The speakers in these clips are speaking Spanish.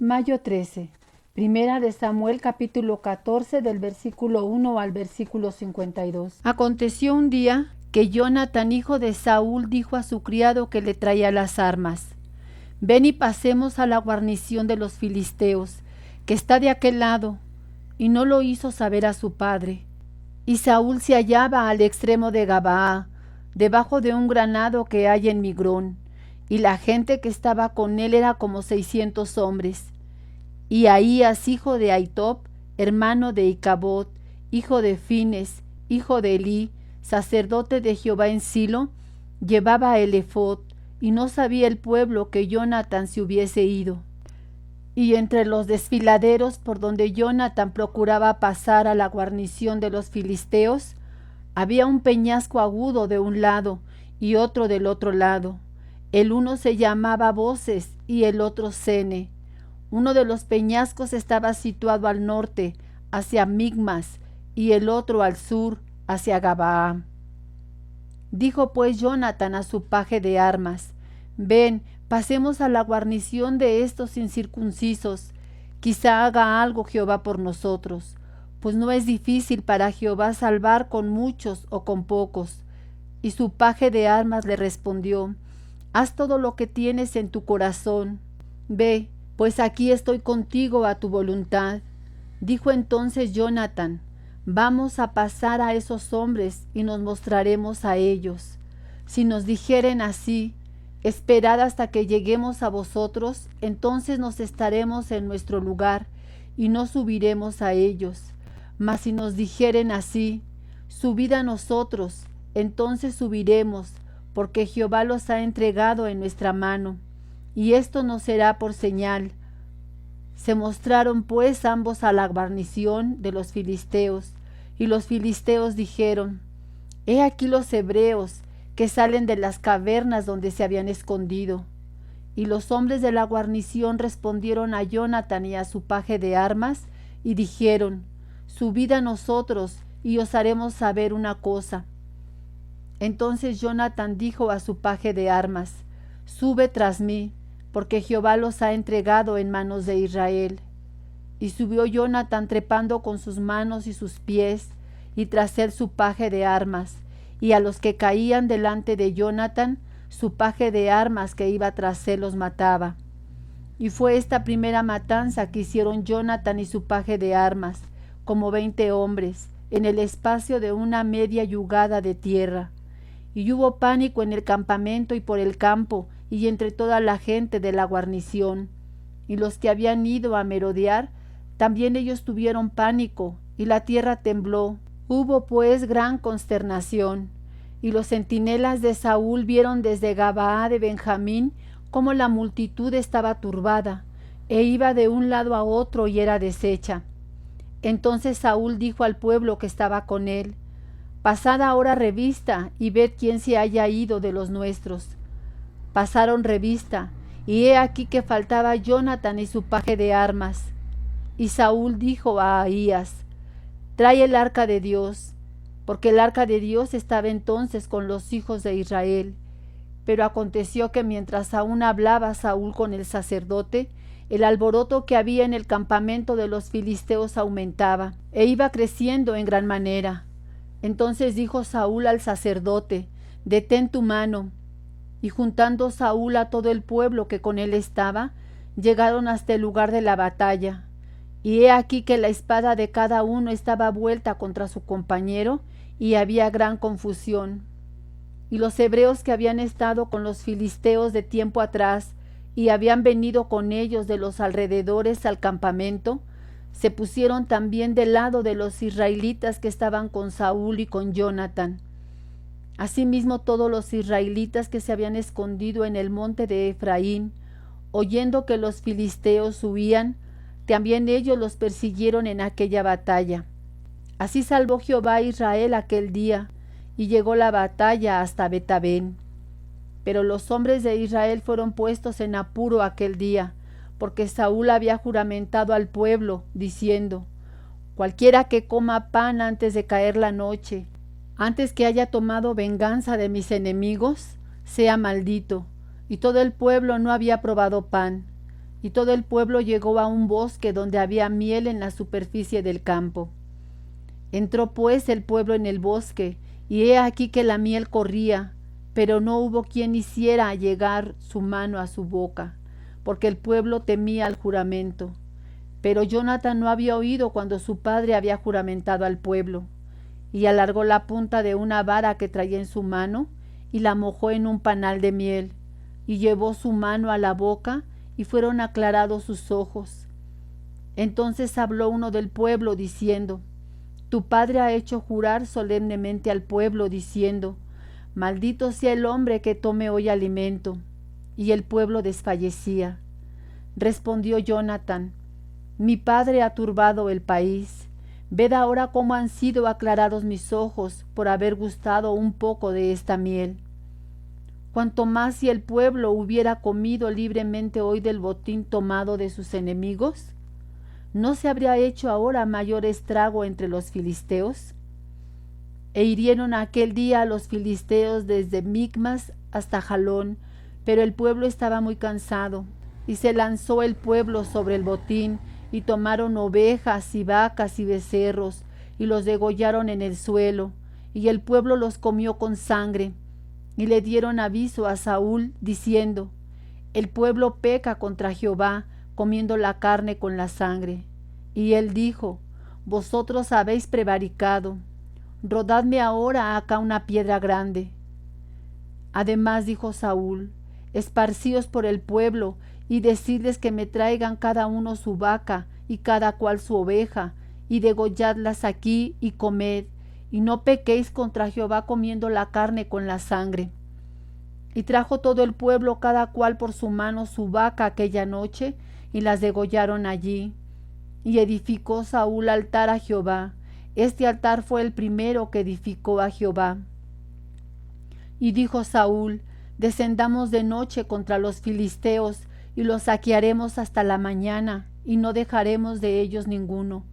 Mayo 13. Primera de Samuel capítulo 14 del versículo 1 al versículo 52. Aconteció un día que Jonatán, hijo de Saúl, dijo a su criado que le traía las armas: Ven y pasemos a la guarnición de los filisteos, que está de aquel lado. Y no lo hizo saber a su padre. Y Saúl se hallaba al extremo de Gabaa, debajo de un granado que hay en Migrón, y la gente que estaba con él era como 600 hombres. Y Ahías, hijo de Ahitob, hermano de Icabod, hijo de Fines, hijo de Elí, sacerdote de Jehová en Silo, llevaba el ephod, y no sabía el pueblo que Jonatán se hubiese ido. Y entre los desfiladeros por donde Jonatán procuraba pasar a la guarnición de los filisteos, había un peñasco agudo de un lado y otro del otro lado. El uno se llamaba Voces y el otro Sene. Uno de los peñascos estaba situado al norte, hacia Migmas, y el otro al sur, hacia Gabaa. Dijo pues Jonatán a su paje de armas: Ven, pasemos a la guarnición de estos incircuncisos. Quizá haga algo Jehová por nosotros, pues no es difícil para Jehová salvar con muchos o con pocos. Y su paje de armas le respondió: Haz todo lo que tienes en tu corazón. Ve, pues aquí estoy contigo a tu voluntad. Dijo entonces Jonatán: Vamos a pasar a esos hombres y nos mostraremos a ellos. Si nos dijeren así: Esperad hasta que lleguemos a vosotros, entonces nos estaremos en nuestro lugar y no subiremos a ellos. Mas si nos dijeren así: Subid a nosotros, entonces subiremos, porque Jehová los ha entregado en nuestra mano, y esto nos será por señal. Se mostraron pues ambos a la guarnición de los filisteos, y los filisteos dijeron: He aquí los hebreos que salen de las cavernas donde se habían escondido. Y los hombres de la guarnición respondieron a Jonatán y a su paje de armas, y dijeron: Subid a nosotros, y os haremos saber una cosa. Entonces Jonatán dijo a su paje de armas: Sube tras mí, porque Jehová los ha entregado en manos de Israel. Y subió Jonatán trepando con sus manos y sus pies, y tras él su paje de armas, y a los que caían delante de Jonatán, su paje de armas que iba tras él los mataba. Y fue esta primera matanza que hicieron Jonatán y su paje de armas, como 20 hombres, en el espacio de una media yugada de tierra. Y hubo pánico en el campamento y por el campo, y entre toda la gente de la guarnición. Y los que habían ido a merodear, también ellos tuvieron pánico, y la tierra tembló. Hubo pues gran consternación. Y los centinelas de Saúl vieron desde Gabaa de Benjamín cómo la multitud estaba turbada, e iba de un lado a otro y era deshecha. Entonces Saúl dijo al pueblo que estaba con él: Pasad ahora revista y ved quién se haya ido de los nuestros. Pasaron revista, y he aquí que faltaba Jonatán y su paje de armas. Y Saúl dijo a Ahías: Trae el arca de Dios, porque el arca de Dios estaba entonces con los hijos de Israel. Pero aconteció que mientras aún hablaba Saúl con el sacerdote, el alboroto que había en el campamento de los filisteos aumentaba, e iba creciendo en gran manera. Entonces dijo Saúl al sacerdote: Detén tu mano. Y juntando Saúl a todo el pueblo que con él estaba, llegaron hasta el lugar de la batalla. Y he aquí que la espada de cada uno estaba vuelta contra su compañero, y había gran confusión. Y los hebreos que habían estado con los filisteos de tiempo atrás, y habían venido con ellos de los alrededores al campamento, se pusieron también del lado de los israelitas que estaban con Saúl y con Jonatán. Asimismo todos los israelitas que se habían escondido en el monte de Efraín, oyendo que los filisteos huían, también ellos los persiguieron en aquella batalla. Así salvó Jehová a Israel aquel día, y llegó la batalla hasta Betabén. Pero los hombres de Israel fueron puestos en apuro aquel día, porque Saúl había juramentado al pueblo, diciendo: Cualquiera que coma pan antes de caer la noche, antes que haya tomado venganza de mis enemigos, sea maldito. Y todo el pueblo no había probado pan. y todo el pueblo llegó a un bosque donde había miel en la superficie del campo. Entró pues el pueblo en el bosque, y he aquí que la miel corría, pero no hubo quien hiciera llegar su mano a su boca, porque el pueblo temía al juramento. Pero Jonathan no había oído cuando su padre había juramentado al pueblo, y alargó la punta de una vara que traía en su mano, y la mojó en un panal de miel, y llevó su mano a la boca, y fueron aclarados sus ojos. Entonces habló uno del pueblo, diciendo: Tu padre ha hecho jurar solemnemente al pueblo, diciendo: Maldito sea el hombre que tome hoy alimento. Y el pueblo desfallecía. Respondió Jonathan: Mi padre ha turbado el país. Ved ahora cómo han sido aclarados mis ojos por haber gustado un poco de esta miel. Cuanto más si el pueblo hubiera comido libremente hoy del botín tomado de sus enemigos, ¿no se habría hecho ahora mayor estrago entre los filisteos? E hirieron aquel día a los filisteos desde Micmas hasta Jalón, pero el pueblo estaba muy cansado, y se lanzó el pueblo sobre el botín, y tomaron ovejas y vacas y becerros, y los degollaron en el suelo, y el pueblo los comió con sangre. Y le dieron aviso a Saúl, diciendo: El pueblo peca contra Jehová, comiendo la carne con la sangre. Y él dijo: Vosotros habéis prevaricado. Rodadme ahora acá una piedra grande. Además dijo Saúl: Esparcíos por el pueblo, y decidles que me traigan cada uno su vaca, y cada cual su oveja, y degolladlas aquí, y comed, y no pequéis contra Jehová comiendo la carne con la sangre. Y trajo todo el pueblo cada cual por su mano su vaca aquella noche, y las degollaron allí. Y edificó Saúl altar a Jehová. Este altar fue el primero que edificó a Jehová. Y dijo Saúl: Descendamos de noche contra los filisteos, y los saquearemos hasta la mañana, y no dejaremos de ellos ninguno.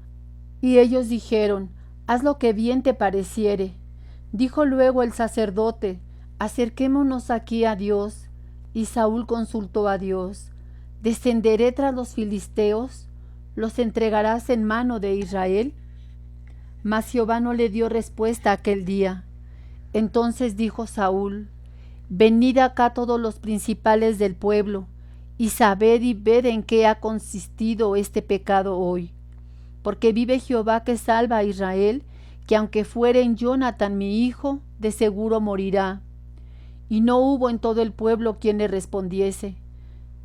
Y ellos dijeron: Haz lo que bien te pareciere. Dijo luego el sacerdote: Acerquémonos aquí a Dios. Y Saúl consultó a Dios: ¿Descenderé tras los filisteos? ¿Los entregarás en mano de Israel? Mas Jehová no le dio respuesta aquel día. Entonces dijo Saúl: Venid acá todos los principales del pueblo, y sabed y ved en qué ha consistido este pecado hoy. Porque vive Jehová que salva a Israel, que aunque fuere en Jonathan mi hijo, de seguro morirá. Y no hubo en todo el pueblo quien le respondiese.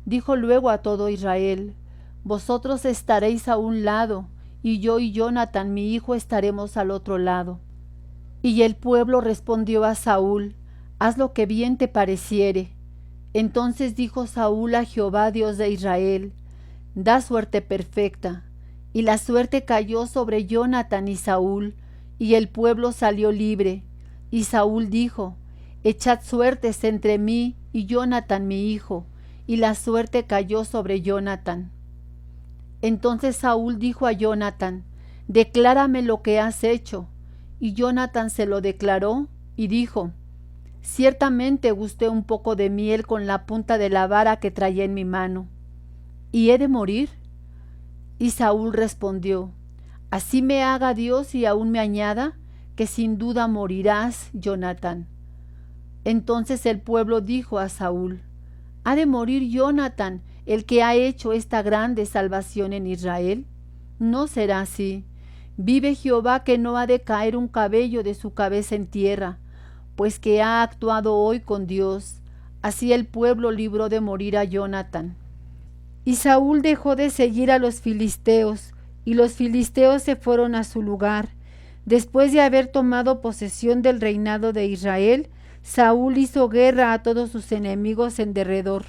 Dijo luego a todo Israel: Vosotros estaréis a un lado, y yo y Jonathan mi hijo estaremos al otro lado. Y el pueblo respondió a Saúl: Haz lo que bien te pareciere. Entonces dijo Saúl a Jehová Dios de Israel: Da suerte perfecta. Y la suerte cayó sobre Jonathan y Saúl, y el pueblo salió libre. Y Saúl dijo: Echad suertes entre mí y Jonathan mi hijo. Y la suerte cayó sobre Jonathan. Entonces Saúl dijo a Jonathan: Declárame lo que has hecho. Y Jonathan se lo declaró y dijo: Ciertamente gusté un poco de miel con la punta de la vara que traía en mi mano. ¿Y he de morir? Y Saúl respondió: Así me haga Dios y aún me añada, que sin duda morirás, Jonathan. Entonces el pueblo dijo a Saúl: ¿Ha de morir Jonathan, el que ha hecho esta grande salvación en Israel? No será así. Vive Jehová que no ha de caer un cabello de su cabeza en tierra, pues que ha actuado hoy con Dios. Así el pueblo libró de morir a Jonathan. Y Saúl dejó de seguir a los filisteos, y los filisteos se fueron a su lugar. Después de haber tomado posesión del reinado de Israel, Saúl hizo guerra a todos sus enemigos en derredor,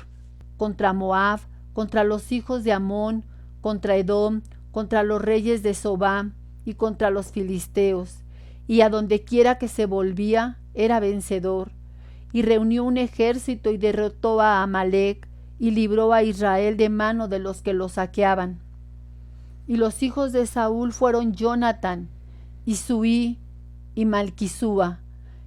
contra Moab, contra los hijos de Amón, contra Edom, contra los reyes de Sobá y contra los filisteos, y a donde quiera que se volvía era vencedor. Y reunió un ejército y derrotó a Amalec, y libró a Israel de mano de los que lo saqueaban. Y los hijos de Saúl fueron Jonathan, y Suí, y Malquisúa,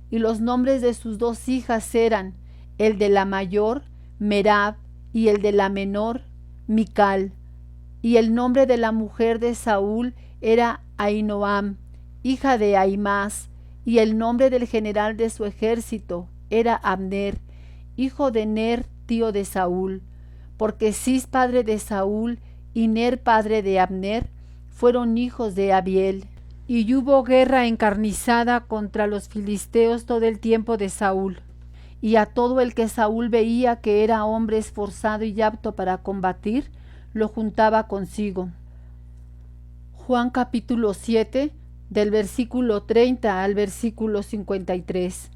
y los nombres de sus dos hijas eran, el de la mayor, Merab, y el de la menor, Mical, y el nombre de la mujer de Saúl era Ahinoam, hija de Ahimaas, y el nombre del general de su ejército era Abner, hijo de Ner, tío de Saúl, porque Cis, padre de Saúl, y Ner, padre de Abner, fueron hijos de Abiel. Y hubo guerra encarnizada contra los filisteos todo el tiempo de Saúl. Y a todo el que Saúl veía que era hombre esforzado y apto para combatir, lo juntaba consigo. Juan capítulo 7, del versículo 30 al versículo 53.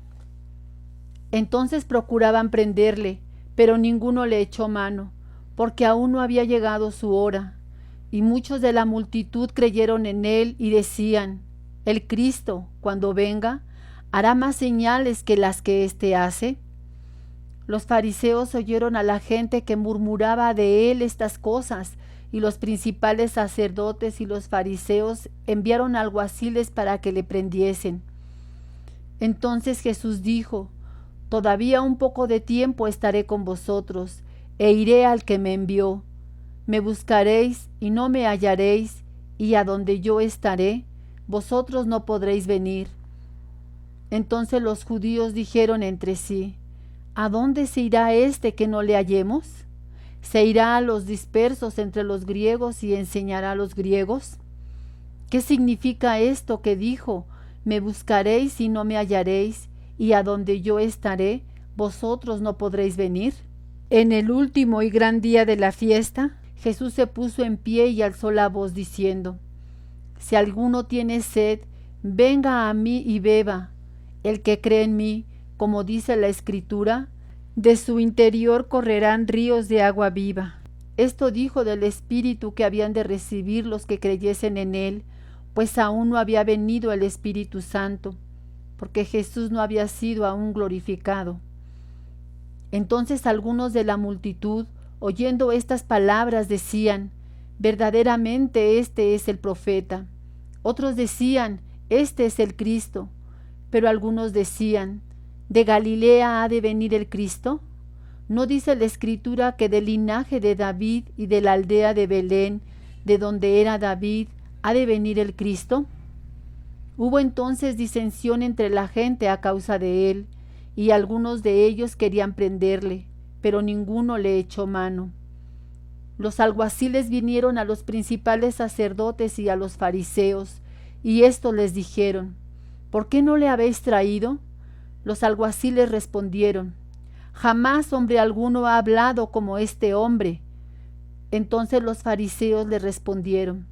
Entonces procuraban prenderle, pero ninguno le echó mano, porque aún no había llegado su hora. Y muchos de la multitud creyeron en él y decían: el Cristo, cuando venga, hará más señales que las que éste hace. Los fariseos oyeron a la gente que murmuraba de él estas cosas, y los principales sacerdotes y los fariseos enviaron alguaciles para que le prendiesen. Entonces Jesús dijo: todavía un poco de tiempo estaré con vosotros, e iré al que me envió. Me buscaréis y no me hallaréis, y a donde yo estaré, vosotros no podréis venir. Entonces los judíos dijeron entre sí: ¿a dónde se irá este que no le hallemos? ¿Se irá a los dispersos entre los griegos y enseñará a los griegos? ¿Qué significa esto que dijo: me buscaréis y no me hallaréis, y a donde yo estaré, vosotros no podréis venir? En el último y gran día de la fiesta, Jesús se puso en pie y alzó la voz diciendo: si alguno tiene sed, venga a mí y beba. El que cree en mí, como dice la Escritura, de su interior correrán ríos de agua viva. Esto dijo del Espíritu que habían de recibir los que creyesen en él, pues aún no había venido el Espíritu Santo, porque Jesús no había sido aún glorificado. Entonces algunos de la multitud, oyendo estas palabras, decían: verdaderamente este es el profeta. Otros decían: este es el Cristo. Pero algunos decían: ¿de Galilea ha de venir el Cristo? ¿No dice la Escritura que del linaje de David y de la aldea de Belén, de donde era David, ha de venir el Cristo? Hubo entonces disensión entre la gente a causa de él, y algunos de ellos querían prenderle, pero ninguno le echó mano. Los alguaciles vinieron a los principales sacerdotes y a los fariseos, y estos les dijeron: ¿por qué no le habéis traído? Los alguaciles respondieron: jamás hombre alguno ha hablado como este hombre. Entonces los fariseos le respondieron: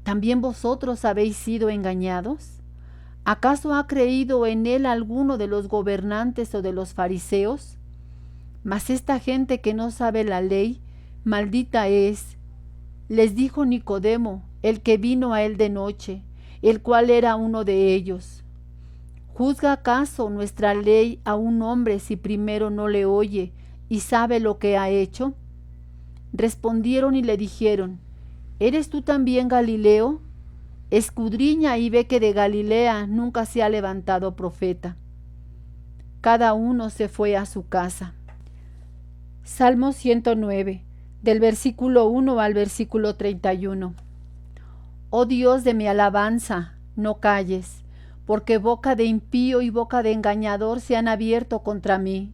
¿también vosotros habéis sido engañados? ¿Acaso ha creído en él alguno de los gobernantes o de los fariseos? Mas esta gente que no sabe la ley, maldita es. Les dijo Nicodemo, el que vino a él de noche, el cual era uno de ellos: ¿juzga acaso nuestra ley a un hombre si primero no le oye y sabe lo que ha hecho? Respondieron y le dijeron: ¿eres tú también Galileo? Escudriña y ve que de Galilea nunca se ha levantado profeta. Cada uno se fue a su casa. Salmo 109, del versículo 1 al versículo 31. Oh Dios de mi alabanza, no calles, porque boca de impío y boca de engañador se han abierto contra mí.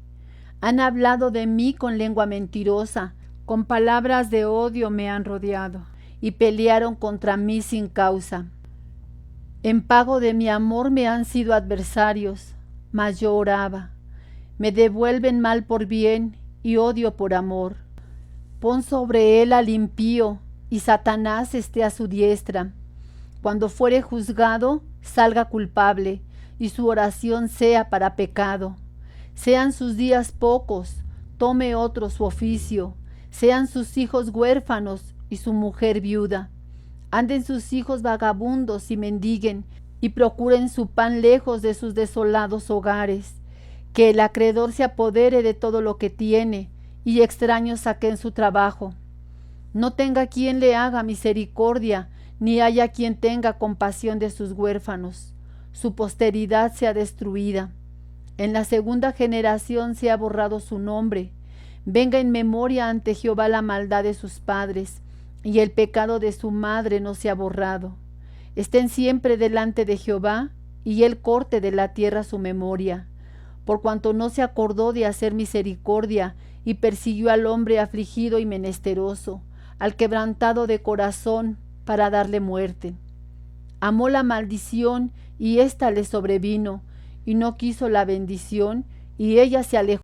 Han hablado de mí con lengua mentirosa, con palabras de odio me han rodeado, y pelearon contra mí sin causa. En pago de mi amor me han sido adversarios, mas yo oraba. Me devuelven mal por bien y odio por amor. Pon sobre él al impío, y Satanás esté a su diestra. Cuando fuere juzgado, salga culpable, y su oración sea para pecado. Sean sus días pocos, tome otro su oficio. Sean sus hijos huérfanos y su mujer viuda. Anden sus hijos vagabundos y mendiguen, y procuren su pan lejos de sus desolados hogares. Que el acreedor se apodere de todo lo que tiene, y extraños saquen su trabajo. No tenga quien le haga misericordia, ni haya quien tenga compasión de sus huérfanos. Su posteridad sea destruida. En la segunda generación se ha borrado su nombre. Venga en memoria ante Jehová la maldad de sus padres, y el pecado de su madre no sea borrado. Estén siempre delante de Jehová, y él corte de la tierra su memoria, por cuanto no se acordó de hacer misericordia, y persiguió al hombre afligido y menesteroso, al quebrantado de corazón, para darle muerte. Amó la maldición, y ésta le sobrevino, y no quiso la bendición, y ella se alejó